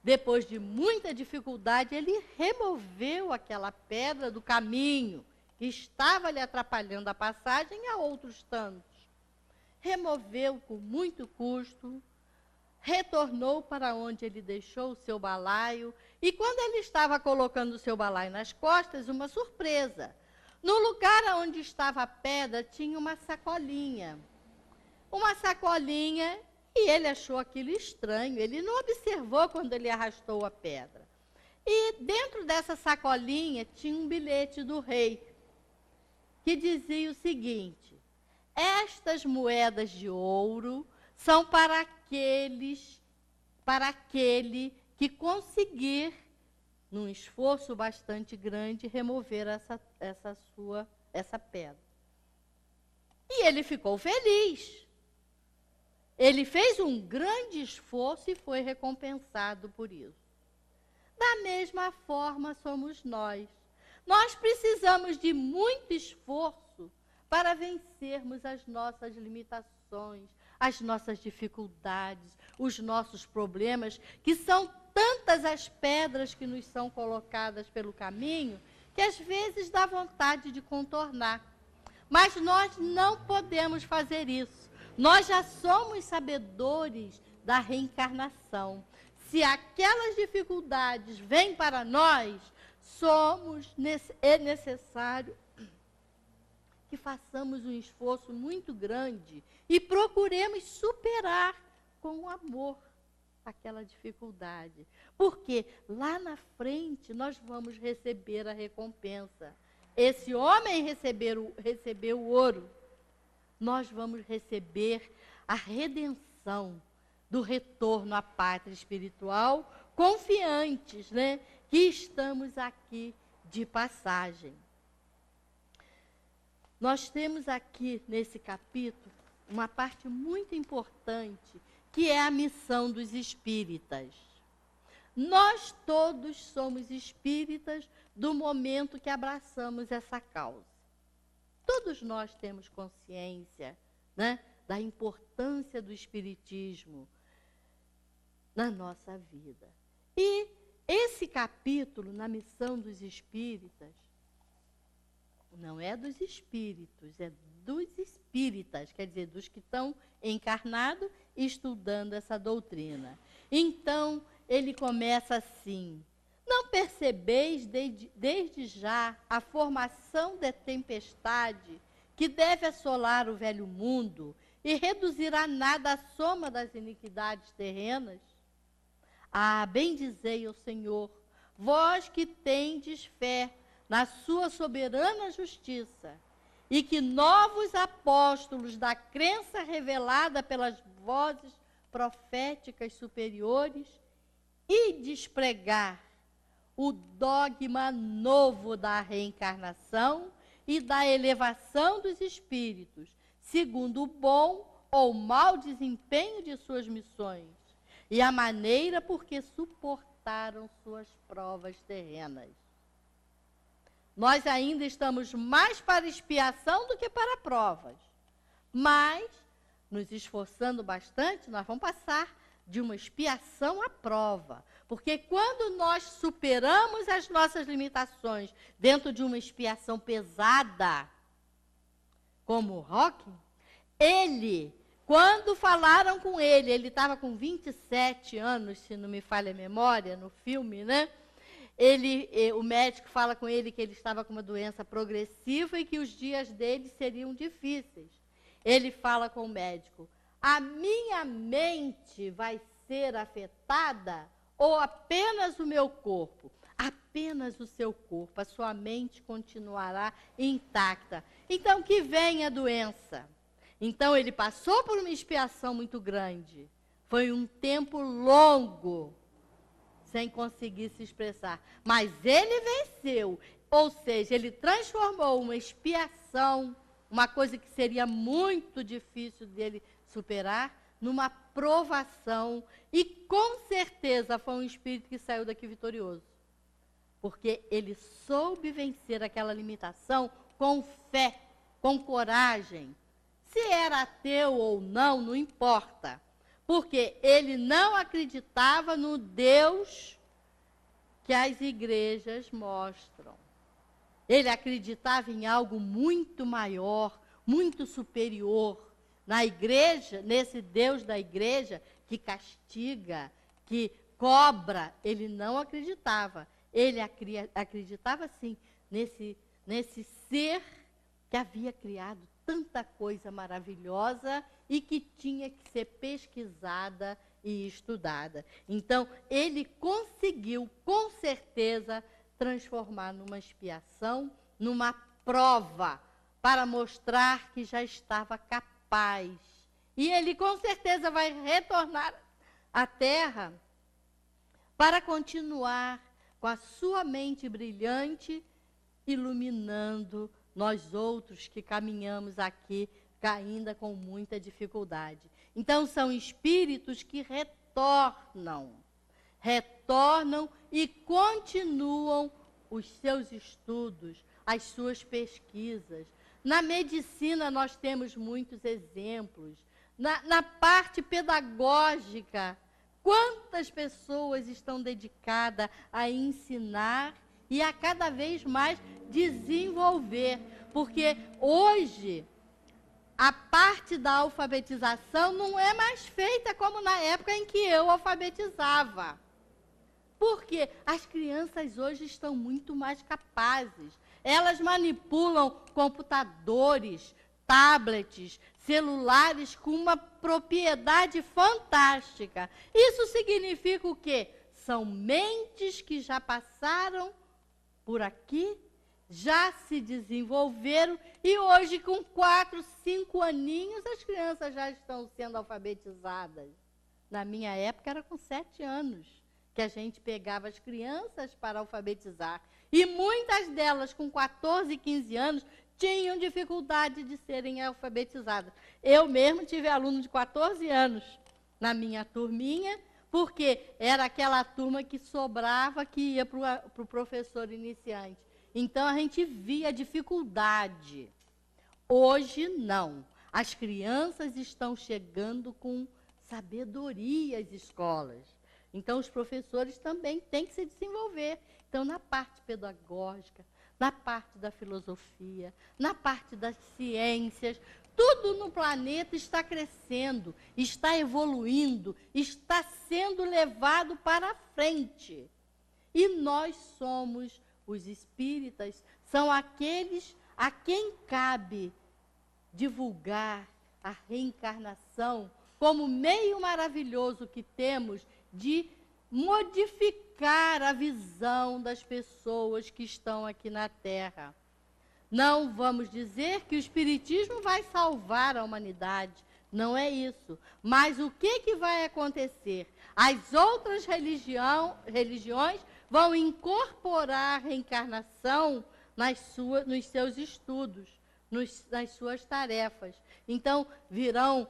depois de muita dificuldade, ele removeu aquela pedra do caminho, que estava lhe atrapalhando a passagem a outros tantos. Removeu com muito custo, retornou para onde ele deixou o seu balaio, e quando ele estava colocando o seu balaio nas costas, uma surpresa. No lugar onde estava a pedra, tinha uma sacolinha. Uma sacolinha, e ele achou aquilo estranho. Ele não observou quando ele arrastou a pedra. E dentro dessa sacolinha tinha um bilhete do rei, que dizia o seguinte: estas moedas de ouro são para aquele que conseguir, num esforço bastante grande, remover essa pedra. E ele ficou feliz. Ele fez um grande esforço e foi recompensado por isso. Da mesma forma somos nós. Nós precisamos de muito esforço para vencermos as nossas limitações, as nossas dificuldades, os nossos problemas, que são tantas as pedras que nos são colocadas pelo caminho, que às vezes dá vontade de contornar. Mas nós não podemos fazer isso. Nós já somos sabedores da reencarnação. Se aquelas dificuldades vêm para nós, é necessário que façamos um esforço muito grande e procuremos superar com amor aquela dificuldade. Porque lá na frente nós vamos receber a recompensa. Esse homem recebeu o ouro. Nós vamos receber a redenção do retorno à pátria espiritual, confiantes, né, que estamos aqui de passagem. Nós temos aqui, nesse capítulo, uma parte muito importante, que é a missão dos espíritas. Nós todos somos espíritas do momento que abraçamos essa causa. Todos nós temos consciência, né, da importância do espiritismo na nossa vida. E esse capítulo, na missão dos espíritas, não é dos espíritos, é dos espíritas, quer dizer, dos que estão encarnados estudando essa doutrina. Então, ele começa assim: não percebeis desde já a formação da tempestade que deve assolar o velho mundo e reduzir a nada a soma das iniquidades terrenas? Ah, bendizei ao Senhor, vós que tendes fé na sua soberana justiça, e que novos apóstolos da crença revelada pelas vozes proféticas superiores e despregar o dogma novo da reencarnação e da elevação dos espíritos, segundo o bom, ou mau desempenho de suas missões e a maneira por que suportaram suas provas terrenas. Nós ainda estamos mais para expiação do que para provas, mas, nos esforçando bastante, nós vamos passar de uma expiação à prova. Porque quando nós superamos as nossas limitações dentro de uma expiação pesada, como o Roque, ele, quando falaram com ele estava com 27 anos, se não me falha a memória, no filme, né? O médico fala com ele que ele estava com uma doença progressiva e que os dias dele seriam difíceis. Ele fala com o médico: a minha mente vai ser afetada ou apenas o meu corpo? Apenas o seu corpo, a sua mente continuará intacta. Então, que venha a doença. Então, ele passou por uma expiação muito grande. Foi um tempo longo, sem conseguir se expressar. Mas ele venceu, ou seja, ele transformou uma expiação, uma coisa que seria muito difícil dele superar, numa provação, e com certeza foi um espírito que saiu daqui vitorioso. Porque ele soube vencer aquela limitação com fé, com coragem. Se era ateu ou não, não importa. Porque ele não acreditava no Deus que as igrejas mostram. Ele acreditava em algo muito maior, muito superior. Na igreja, nesse Deus da igreja, que castiga, que cobra, ele não acreditava. Ele acreditava, sim, nesse ser que havia criado tanta coisa maravilhosa e que tinha que ser pesquisada e estudada. Então, ele conseguiu, com certeza, transformar numa expiação, numa prova, para mostrar que já estava capaz. E ele, com certeza, vai retornar à Terra para continuar com a sua mente brilhante, iluminando nós outros que caminhamos aqui ainda com muita dificuldade. Então, são espíritos que retornam e continuam os seus estudos, as suas pesquisas. Na medicina, nós temos muitos exemplos. Na parte pedagógica, quantas pessoas estão dedicadas a ensinar e a cada vez mais desenvolver. Porque hoje, a parte da alfabetização não é mais feita como na época em que eu alfabetizava. Porque as crianças hoje estão muito mais capazes. Elas manipulam computadores, tablets, celulares com uma propriedade fantástica. Isso significa o quê? São mentes que já passaram por aqui, já se desenvolveram e hoje, com 4, 5 aninhos, as crianças já estão sendo alfabetizadas. Na minha época era com 7 anos que a gente pegava as crianças para alfabetizar. E muitas delas, com 14, 15 anos, tinham dificuldade de serem alfabetizadas. Eu mesmo tive aluno de 14 anos na minha turminha, porque era aquela turma que sobrava, que ia para o professor iniciante. Então, a gente via a dificuldade. Hoje, não. As crianças estão chegando com sabedoria às escolas. Então, os professores também têm que se desenvolver. Então, na parte pedagógica, na parte da filosofia, na parte das ciências, tudo no planeta está crescendo, está evoluindo, está sendo levado para a frente. E nós somos, os espíritas, são aqueles a quem cabe divulgar a reencarnação como meio maravilhoso que temos de modificar a visão das pessoas que estão aqui na Terra. Não vamos dizer que o Espiritismo vai salvar a humanidade, não é isso. Mas o que vai acontecer? As outras religiões vão incorporar a reencarnação nos seus estudos, nas suas tarefas. Então, virão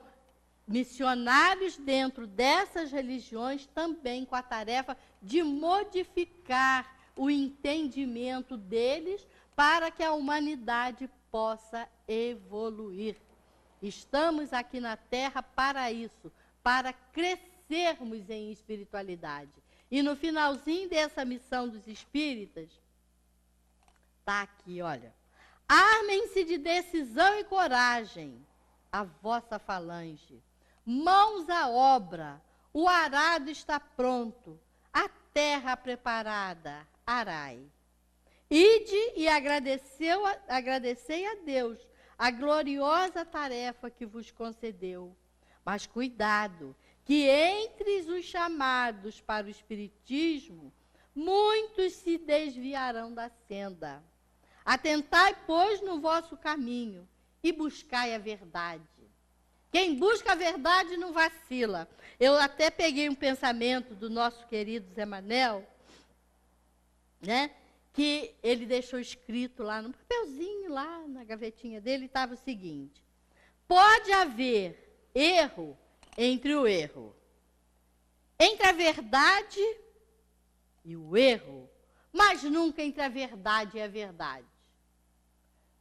missionários dentro dessas religiões também com a tarefa de modificar o entendimento deles para que a humanidade possa evoluir. Estamos aqui na Terra para isso, para crescermos em espiritualidade. E no finalzinho dessa missão dos espíritas, está aqui, olha. Armem-se de decisão e coragem, a vossa falange. Mãos à obra, o arado está pronto, a terra preparada, arai. Ide e agradecei a Deus a gloriosa tarefa que vos concedeu. Mas cuidado, que entre os chamados para o espiritismo, muitos se desviarão da senda. Atentai, pois, no vosso caminho e buscai a verdade. Quem busca a verdade não vacila. Eu até peguei um pensamento do nosso querido Zé Manel, né, que ele deixou escrito lá no papelzinho, lá na gavetinha dele, estava o seguinte: pode haver erro entre o erro, entre a verdade e o erro, mas nunca entre a verdade e a verdade.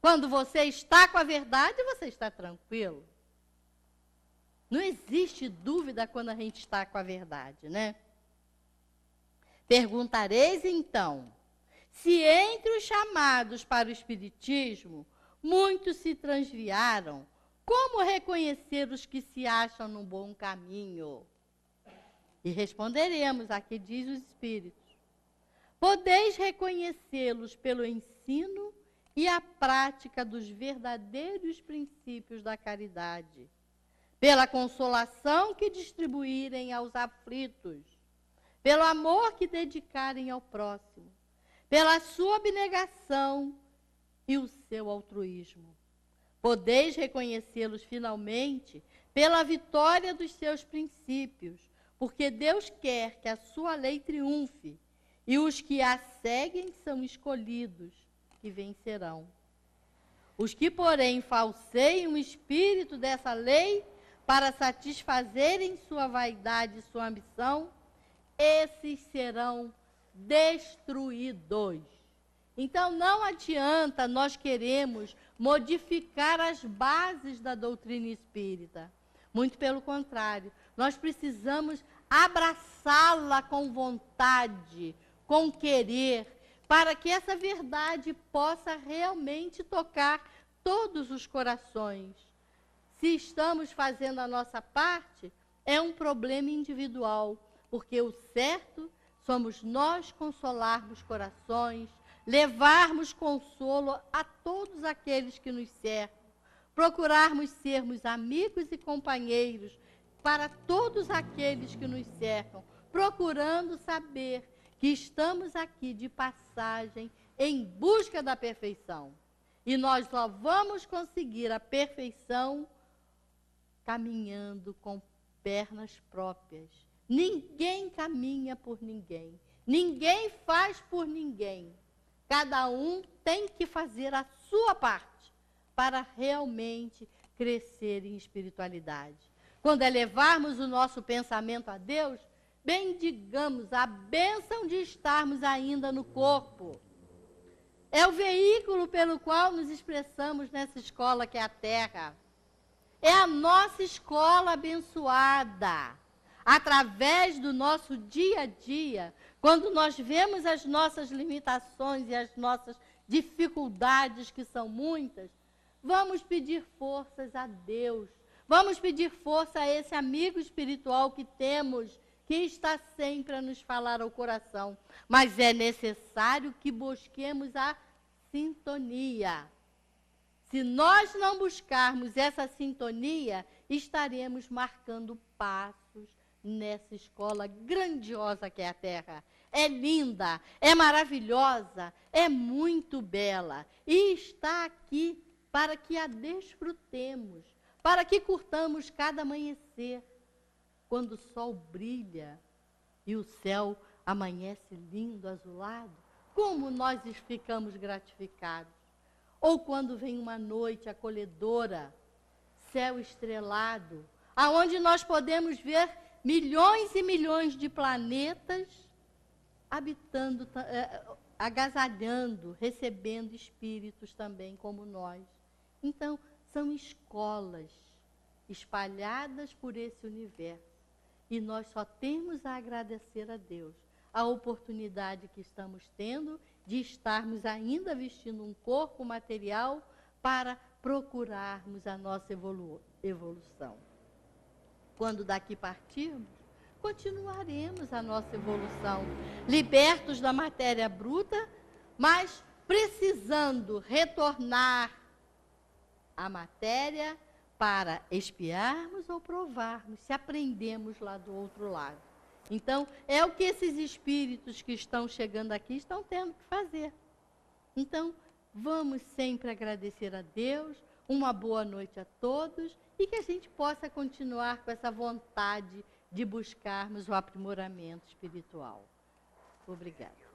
Quando você está com a verdade, você está tranquilo. Não existe dúvida quando a gente está com a verdade, né? Perguntareis, então, se entre os chamados para o espiritismo, muitos se transviaram, como reconhecer os que se acham no bom caminho? E responderemos, aqui diz os espíritos, podeis reconhecê-los pelo ensino e a prática dos verdadeiros princípios da caridade, pela consolação que distribuírem aos aflitos, pelo amor que dedicarem ao próximo, pela sua abnegação e o seu altruísmo. Podeis reconhecê-los finalmente pela vitória dos seus princípios, porque Deus quer que a sua lei triunfe, e os que a seguem são escolhidos, que vencerão. Os que, porém, falseiam o espírito dessa lei para satisfazerem sua vaidade e sua ambição, esses serão destruídos. Então, não adianta nós queremos modificar as bases da doutrina espírita. Muito pelo contrário, nós precisamos abraçá-la com vontade, com querer, para que essa verdade possa realmente tocar todos os corações. Se estamos fazendo a nossa parte, é um problema individual, porque o certo somos nós consolarmos corações, levarmos consolo a todos aqueles que nos cercam, procurarmos sermos amigos e companheiros para todos aqueles que nos cercam, procurando saber que estamos aqui de passagem em busca da perfeição. E nós só vamos conseguir a perfeição caminhando com pernas próprias. Ninguém caminha por ninguém. Ninguém faz por ninguém. Cada um tem que fazer a sua parte para realmente crescer em espiritualidade. Quando elevarmos o nosso pensamento a Deus, bendigamos a bênção de estarmos ainda no corpo. É o veículo pelo qual nos expressamos nessa escola que é a Terra. É a nossa escola abençoada. Através do nosso dia a dia, quando nós vemos as nossas limitações e as nossas dificuldades, que são muitas, vamos pedir forças a Deus. Vamos pedir força a esse amigo espiritual que temos, que está sempre a nos falar ao coração. Mas é necessário que busquemos a sintonia. Se nós não buscarmos essa sintonia, estaremos marcando passos nessa escola grandiosa que é a Terra. É linda, é maravilhosa, é muito bela. E está aqui para que a desfrutemos, para que curtamos cada amanhecer, quando o sol brilha e o céu amanhece lindo, azulado, como nós ficamos gratificados. Ou quando vem uma noite acolhedora, céu estrelado, aonde nós podemos ver milhões e milhões de planetas habitando, agasalhando, recebendo espíritos também como nós. Então, são escolas espalhadas por esse universo. E nós só temos a agradecer a Deus a oportunidade que estamos tendo de estarmos ainda vestindo um corpo material para procurarmos a nossa evolução. Quando daqui partirmos, continuaremos a nossa evolução, libertos da matéria bruta, mas precisando retornar à matéria para espiarmos ou provarmos, se aprendemos lá do outro lado. Então, é o que esses espíritos que estão chegando aqui estão tendo que fazer. Então, vamos sempre agradecer a Deus, uma boa noite a todos e que a gente possa continuar com essa vontade de buscarmos o aprimoramento espiritual. Obrigada.